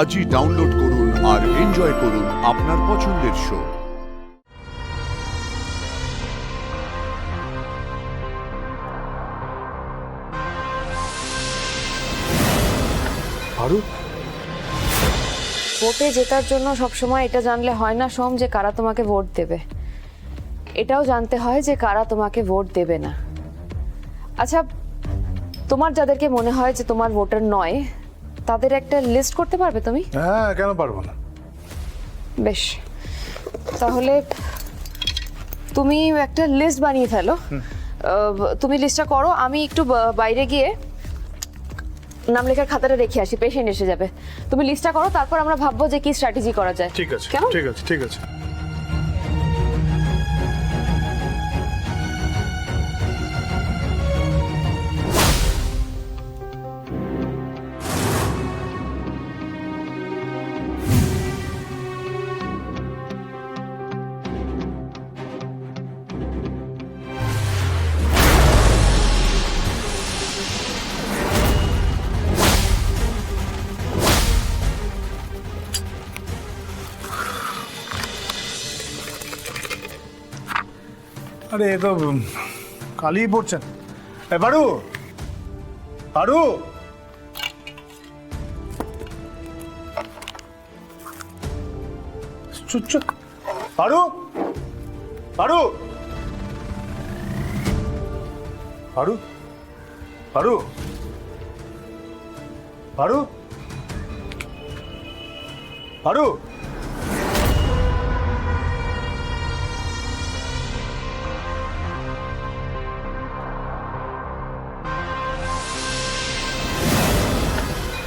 আজই ডাউনলোড করুন আর এনজয় করুন আপনার পছন্দের শো। আরু ভোটে জেতার জন্য সবসময় এটা জানলে হয় না সোম যে কারা তোমাকে ভোট দেবে, এটাও জানতে হয় যে কারা তোমাকে ভোট দেবে না। আচ্ছা, তোমার যাদেরকে মনে হয় যে তোমার ভোটার নয় তাদের একটা লিস্ট করতে পারবে তুমি? হ্যাঁ, কেন পারবো না। বেশ, তাহলে তুমি একটা লিস্ট বানিয়ে ফেলো। তুমি লিস্টটা করো, আমি একটু বাইরে গিয়ে নাম লেখার খাতাটা রেখে আসি, পেশেন্ট এসে যাবে। তুমি লিস্টটা করো, তারপর আমরা ভাববো যে কি স্ট্র্যাটেজি করা যায়। ঠিক আছে, কেমন? ঠিক আছে, ঠিক আছে। আরে এ তো কালই পড়ছেন। পারু পারু চুচ্চ পারু পারু পারু পারু পারু পারু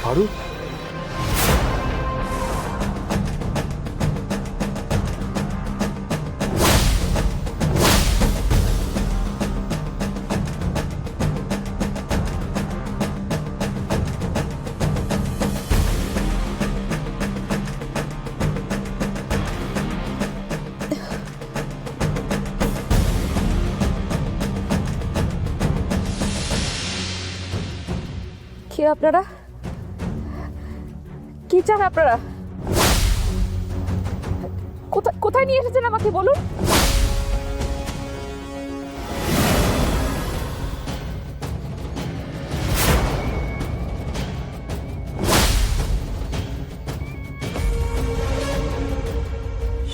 পারু কি আপনারা কি চান? আপনারা কোথায় নিয়ে এসেছেন আমাকে বলুন।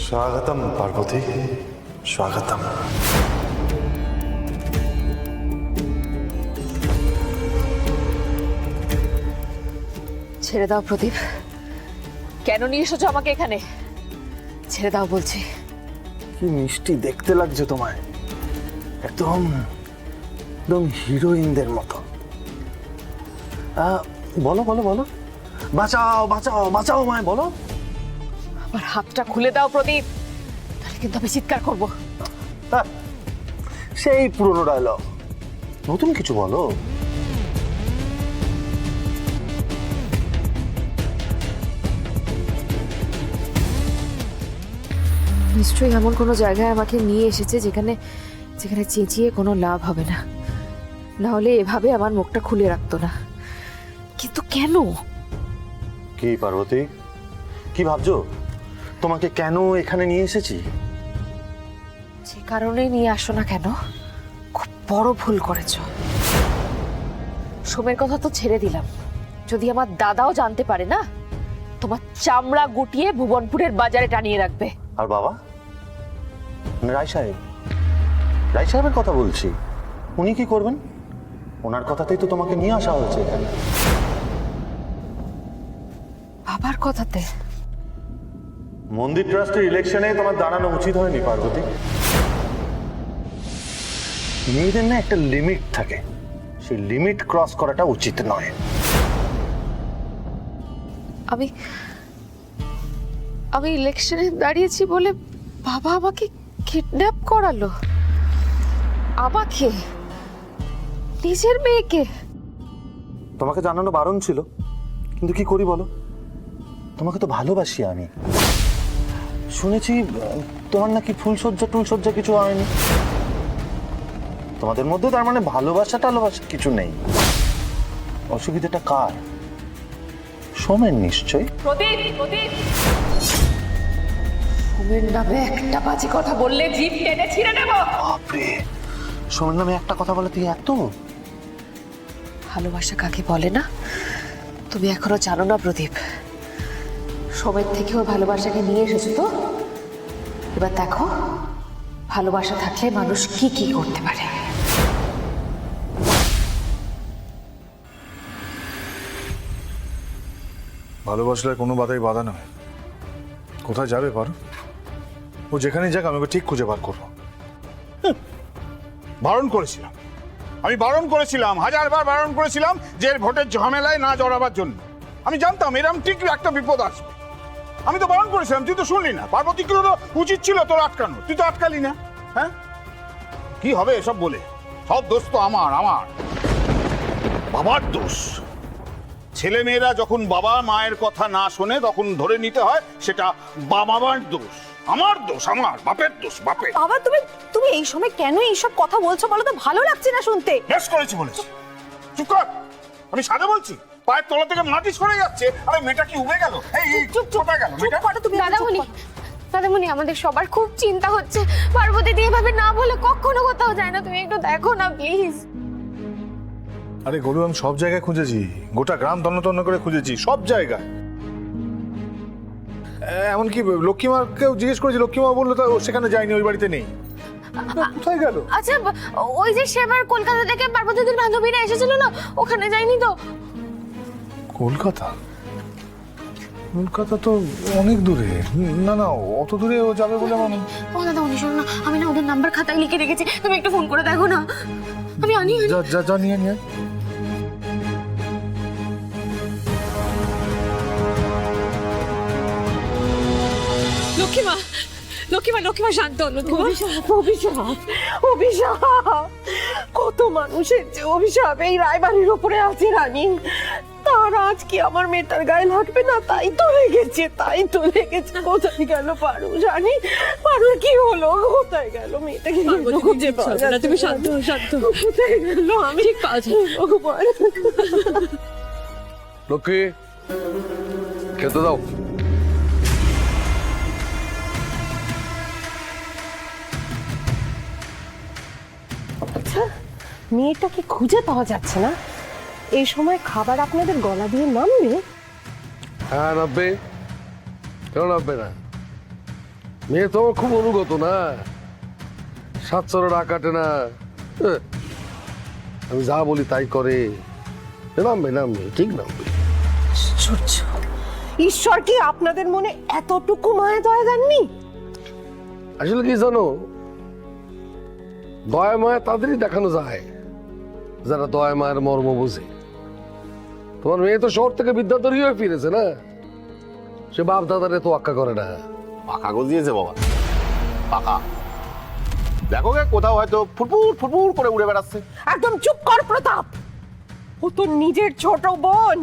स्वागतम पार्वती, स्वागतम। ছেড়ে দাও প্রদীপ, কেন নিয়ে এসেছো আমাকে এখানে? ছেড়ে দাও বলছি। কি মিষ্টি দেখতে লাগছে তোমায়, একদম একদম হিরোইনদের মতো। বলো বলো বলো, বাঁচাও বাঁচাও বাঁচাও আমায়, বলো। আমার হাতটা খুলে দাও প্রদীপ, তাহলে কিন্তু আমি চিৎকার করবো। হ্যাঁ, সেই পুরনো ডায়লগ, নতুন কিছু বলো। নিশ্চয়ই এমন কোনো জায়গায় আমাকে নিয়ে এসেছে যেখানে যেখানে চেঁচিয়ে কোনো লাভ হবে না, না হলে এভাবে আমার মুখটা খুলে রাখতো না। কিন্তু কেন? কি পার্বতী, কি ভাবছো? তোমাকে কেন এখানে নিয়ে এসেছি? যে কারণেই নিয়ে আসো না কেন, খুব বড় ভুল করেছ। সোমের কথা তো ছেড়ে দিলাম, যদি আমার দাদাও জানতে পারে না, তোমার চামড়া গুটিয়ে ভুবনপুরের বাজারে টানিয়ে রাখবে। আর বাবা, রায় সাহেব, রায় সাহেবের কথা বলছি, উনি কি করবেন? ওনার কথাতেই তো তোমাকে নিয়ে আসা হয়েছে এখানে। বাবার কথাতে? মন্দির ট্রাস্টের ইলেকশনে তোমার দাঁড়ানো উচিত হয়নি পার্বতী। মেয়েদের না একটা লিমিট থাকে, সেই লিমিট ক্রস করাটা উচিত নয়। আমি আমি ইলেকশনে দাঁড়িয়েছি বলে বাবা আমাকে কিডন্যাপ করালো, আমাকে, নিজের মেয়েকে। তোমাকে জানানো বারণ ছিল, কিন্তু কি করি বলো, তোমাকে তো ভালোবাসি আমি। শুনেছি তোমার নাকি ফুলসজ্জা টুলসজ্জা কিছু হয়নি, তোমাদের মধ্যে তার মানে ভালোবাসা টালোবাসা কিছু নেই। অসুবিধাটা কার? সোমেন নিশ্চয়ই। সোমেন নামে একটা বাজে কথা বললে জিভ টেনে ছিঁড়ে নেব। বাপরে, সোমেন নামে একটা কথা বলে তুই এত? ভালোবাসা কাকে বলে না তুমি এখনো জানো না প্রদীপ। সোমেন থেকেও ভালোবাসাকে নিয়ে এসেছো তো, এবার দেখো ভালোবাসা থাকলে মানুষ কি কি করতে পারে। ভালোবাসলে কোনো বাধাই বাধা নয়। কোথায় যাবে পারো? ও যেখানেই যাক আমি ওকে ঠিক খুঁজে বার করবো। বারণ করেছিলাম, আমি বারণ করেছিলাম, হাজারবার বারণ করেছিলাম যে এর ভোটের ঝামেলায় না জড়াবার জন্য। আমি জানতাম এরম ঠিক একটা বিপদ আসবে। আমি তো বারণ করেছিলাম, তুই তো শুনলি না। পার্বতীকে তো উচিত ছিল তোর আটকানো, তুই তো আটকালি না। হ্যাঁ, কি হবে এসব বলে? সব দোষ তো আমার বাবার দোষ। ছেলে মেয়েরা যখন বাবা মায়ের কথা না শোনে তখন ধরে নিতে হয় সেটা বাবার দোষ। আমার দোষ, আমার বাপের দোষ, বাপের। বাবা তুমি এই সময় কেন এইসব কথা বলছো বলো তো? ভালো লাগছে না শুনতে। বেশ করেছি বলেছি। চুপ কর, আমি সাদা বলছি। পায়ের তলা থেকে মাটি সরে যাচ্ছে। আরে মেয়েটা কি উবে গেল? এই কোথায় গেল মেয়েটা? তুমি দাদামণি আমাদের সবার খুব চিন্তা হচ্ছে। পার্বতী দিয়ে এভাবে না বলে কখনো কোথাও যায় না, তুমি একটু দেখো না প্লিজ। আরে গরু, আমি সব জায়গায় খুঁজেছি, গোটা গ্রাম তন্ন তন্ন করে খুঁজেছি, সব জায়গায়। এমনকি লক্ষ্মীমাকেও জিজ্ঞেস করেছি, লক্ষ্মীমা বললো তা ও সেখানে যায়নি, ওই বাড়িতে নেই। কোথায় গেল? আচ্ছা, ওই যে সেবার কলকাতা থেকে পার্বতীদের বান্ধবীরা এসেছিল না, ওখানে যায়নি তো? কলকাতা? কলকাতা তো অনেক দূরে। না না, অত দূরে ও যাবে বলে মনে। ও দাদামণি শোনো না, আমি না ওদের নাম্বার খাতায় লিখে রেখেছি, তুমি একটু ফোন করে দেখো না। আমি আনি। যা নিয়ে নিয়ে। লক্ষ্মীমা শান্ত হলো। অভিশাপ কত মানুষের যে অভিশাপ এই রায়বাড়ির উপরে আছে রানী। তার আজ কি আমার মেয়েটার গায়ে লাগবে না? তাই তো লেগেছে। কোথায় গেল পারু? রানী, পারুর কি হলো? কোথায় গেল মেয়েটাকে? খুঁজে পাওয়া যাচ্ছে না। তুমি শান্ত কোথায় গেল? আমি ঠিক পাওয়া যাচ্ছে ভগবান। লক্ষ্মী, খেতে দাও। আচ্ছা, মেয়েটাকে খুঁজে পাওয়া যাচ্ছে না, এই সময় খাবার আপনাদের গলা দিয়ে নামবে? হ্যাঁ, নামবে। কেন নামবে না? মেয়ে তো আমার খুব অনুগত না, সাতচরে না কাটে না। আমি যা বলি তাই করে। নামবে, ঠিক নামবে। আশ্চর্য, ঈশ্বর কি আপনাদের মনে এতটুকু মায়া দয়া দেননি? আসলে কি জানো, দয়া মায়া তাদেরই দেখানো যায় যারা দয়া মায়ের মর্ম বোঝে। তোমার মেয়ে তো শহর থেকে বিদ্যাধরী হয়ে ফিরেছে না, সে বাপ দাদারে তো আক্কা করে না। পাকা গজিয়েছে বাবা, পাকা। দেখো গে কোথাও হয়তো ফুটফুট করে উড়ে বেড়াচ্ছে। একদম চুপ কর প্রতাপ। ও তো নিজের ছোট বোন,